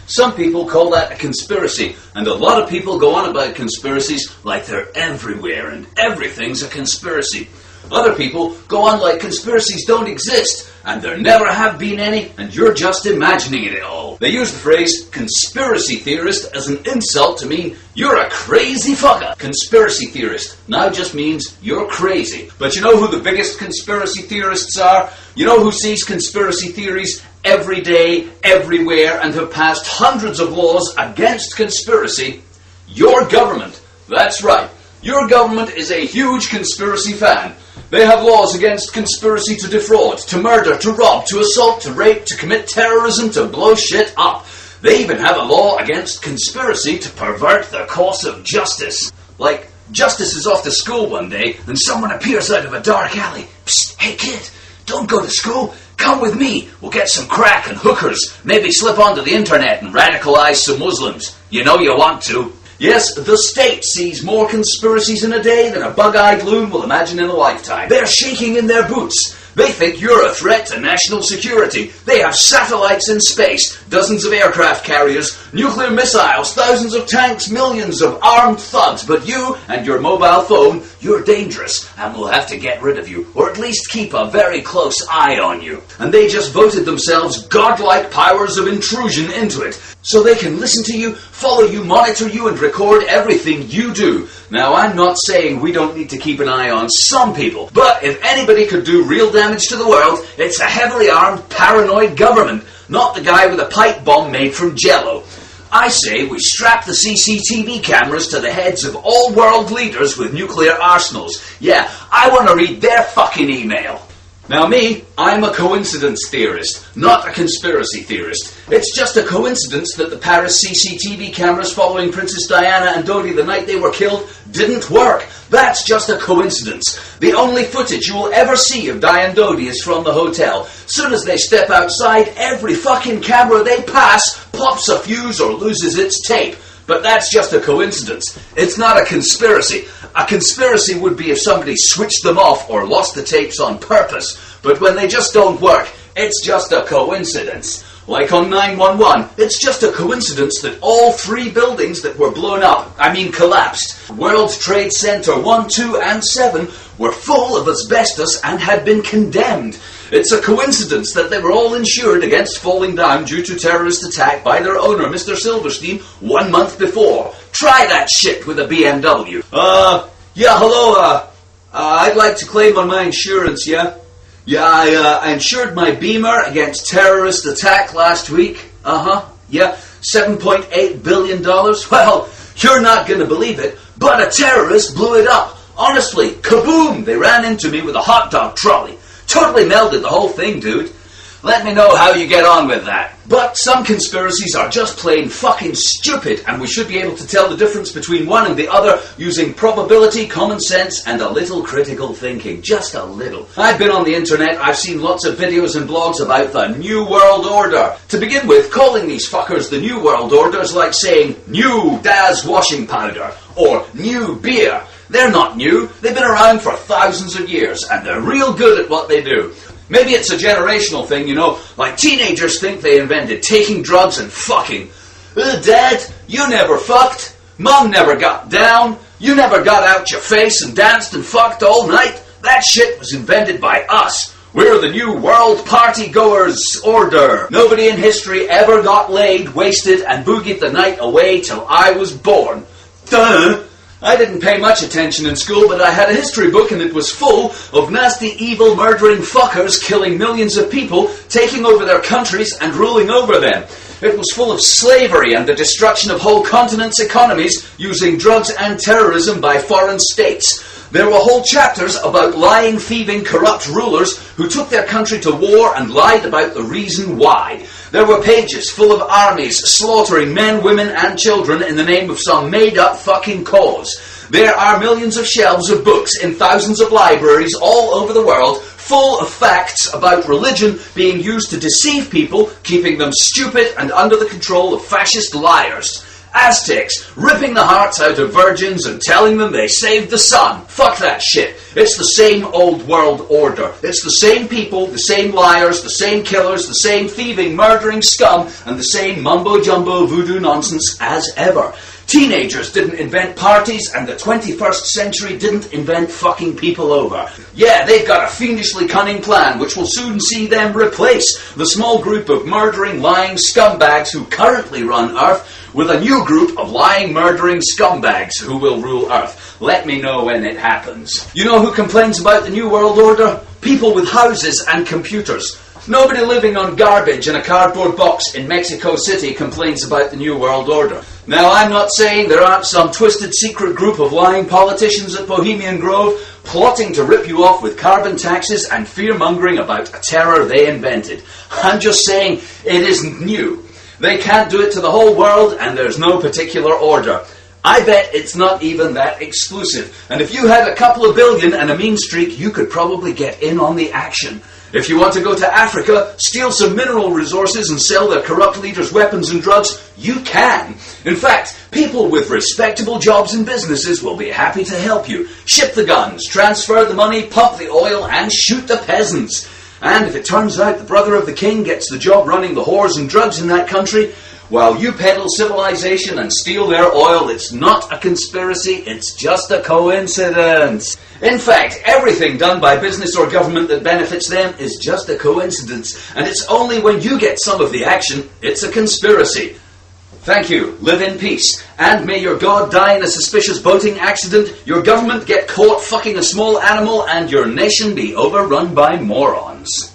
Some people call that a conspiracy, and a lot of people go on about conspiracies like they're everywhere and everything's a conspiracy. Other people go on like conspiracies don't exist, and there never have been any, and you're just imagining it all. They use the phrase conspiracy theorist as an insult to mean you're a crazy fucker. Conspiracy theorist now just means you're crazy. But you know who the biggest conspiracy theorists are? You know who sees conspiracy theories every day, everywhere, and have passed hundreds of laws against conspiracy? Your government. That's right. Your government is a huge conspiracy fan. They have laws against conspiracy to defraud, to murder, to rob, to assault, to rape, to commit terrorism, to blow shit up. They even have a law against conspiracy to pervert the course of justice. Like, Justice is off to school one day, and someone appears out of a dark alley. Psst, hey kid, don't go to school. Come with me. We'll get some crack and hookers. Maybe slip onto the internet and radicalize some Muslims. You know you want to. Yes, the state sees more conspiracies in a day than a bug-eyed loon will imagine in a lifetime. They're shaking in their boots. They think you're a threat to national security. They have satellites in space, dozens of aircraft carriers, nuclear missiles, thousands of tanks, millions of armed thugs. But you and your mobile phone, you're dangerous, and we'll have to get rid of you, or at least keep a very close eye on you. And they just voted themselves godlike powers of intrusion into it, so they can listen to you, follow you, monitor you, and record everything you do. Now, I'm not saying we don't need to keep an eye on some people, but if anybody could do real damage to the world, it's a heavily armed, paranoid government, not the guy with a pipe bomb made from Jell-O. I say we strap the CCTV cameras to the heads of all world leaders with nuclear arsenals. Yeah, I want to read their fucking email. Now me, I'm a coincidence theorist, not a conspiracy theorist. It's just a coincidence that the Paris CCTV cameras following Princess Diana and Dodi the night they were killed didn't work. That's just a coincidence. The only footage you will ever see of Di and Dodi is from the hotel. Soon as they step outside, every fucking camera they pass pops a fuse or loses its tape. But that's just a coincidence. It's not a conspiracy. A conspiracy would be if somebody switched them off or lost the tapes on purpose. But when they just don't work, it's just a coincidence. Like on 911, it's just a coincidence that all 3 buildings that were blown up, collapsed, World Trade Center 1, 2, and 7, were full of asbestos and had been condemned. It's a coincidence that they were all insured against falling down due to terrorist attack by their owner, Mr. Silverstein, 1 month before. Try that shit with a BMW. Hello, I'd like to claim on my insurance, yeah? Yeah, I insured my Beamer against terrorist attack last week. Yeah, $7.8 billion. Well, you're not going to believe it, but a terrorist blew it up. Honestly, kaboom! They ran into me with a hot dog trolley. Totally melded the whole thing, dude. Let me know how you get on with that. But some conspiracies are just plain fucking stupid, and we should be able to tell the difference between one and the other using probability, common sense, and a little critical thinking. Just a little. I've been on the internet, I've seen lots of videos and blogs about the New World Order. To begin with, calling these fuckers the New World Order is like saying new Daz washing powder, or new beer. They're not new, they've been around for thousands of years, and they're real good at what they do. Maybe it's a generational thing, you know, like teenagers think they invented taking drugs and fucking. Dad, you never fucked. Mom never got down. You never got out your face and danced and fucked all night. That shit was invented by us. We're the new world party goers order. Nobody in history ever got laid, wasted, and boogied the night away till I was born. Duh! I didn't pay much attention in school, but I had a history book and it was full of nasty, evil, murdering fuckers killing millions of people, taking over their countries and ruling over them. It was full of slavery and the destruction of whole continents' economies using drugs and terrorism by foreign states. There were whole chapters about lying, thieving, corrupt rulers who took their country to war and lied about the reason why. There were pages full of armies slaughtering men, women, and children in the name of some made-up fucking cause. There are millions of shelves of books in thousands of libraries all over the world full of facts about religion being used to deceive people, keeping them stupid and under the control of fascist liars. Aztecs, ripping the hearts out of virgins and telling them they saved the sun. Fuck that shit. It's the same old world order. It's the same people, the same liars, the same killers, the same thieving, murdering scum, and the same mumbo-jumbo voodoo nonsense as ever. Teenagers didn't invent parties, and the 21st century didn't invent fucking people over. Yeah, they've got a fiendishly cunning plan, which will soon see them replace the small group of murdering, lying scumbags who currently run Earth with a new group of lying, murdering scumbags who will rule Earth. Let me know when it happens. You know who complains about the New World Order? People with houses and computers. Nobody living on garbage in a cardboard box in Mexico City complains about the New World Order. Now, I'm not saying there aren't some twisted secret group of lying politicians at Bohemian Grove plotting to rip you off with carbon taxes and fear-mongering about a terror they invented. I'm just saying it isn't new. They can't do it to the whole world, and there's no particular order. I bet it's not even that exclusive. And if you had a couple of billion and a mean streak, you could probably get in on the action. If you want to go to Africa, steal some mineral resources and sell their corrupt leaders weapons and drugs, you can. In fact, people with respectable jobs and businesses will be happy to help you. Ship the guns, transfer the money, pump the oil, and shoot the peasants. And if it turns out the brother of the king gets the job running the whores and drugs in that country, while you peddle civilization and steal their oil, it's not a conspiracy, it's just a coincidence. In fact, everything done by business or government that benefits them is just a coincidence, and it's only when you get some of the action, it's a conspiracy. Thank you, live in peace, and may your God die in a suspicious boating accident, your government get caught fucking a small animal, and your nation be overrun by morons.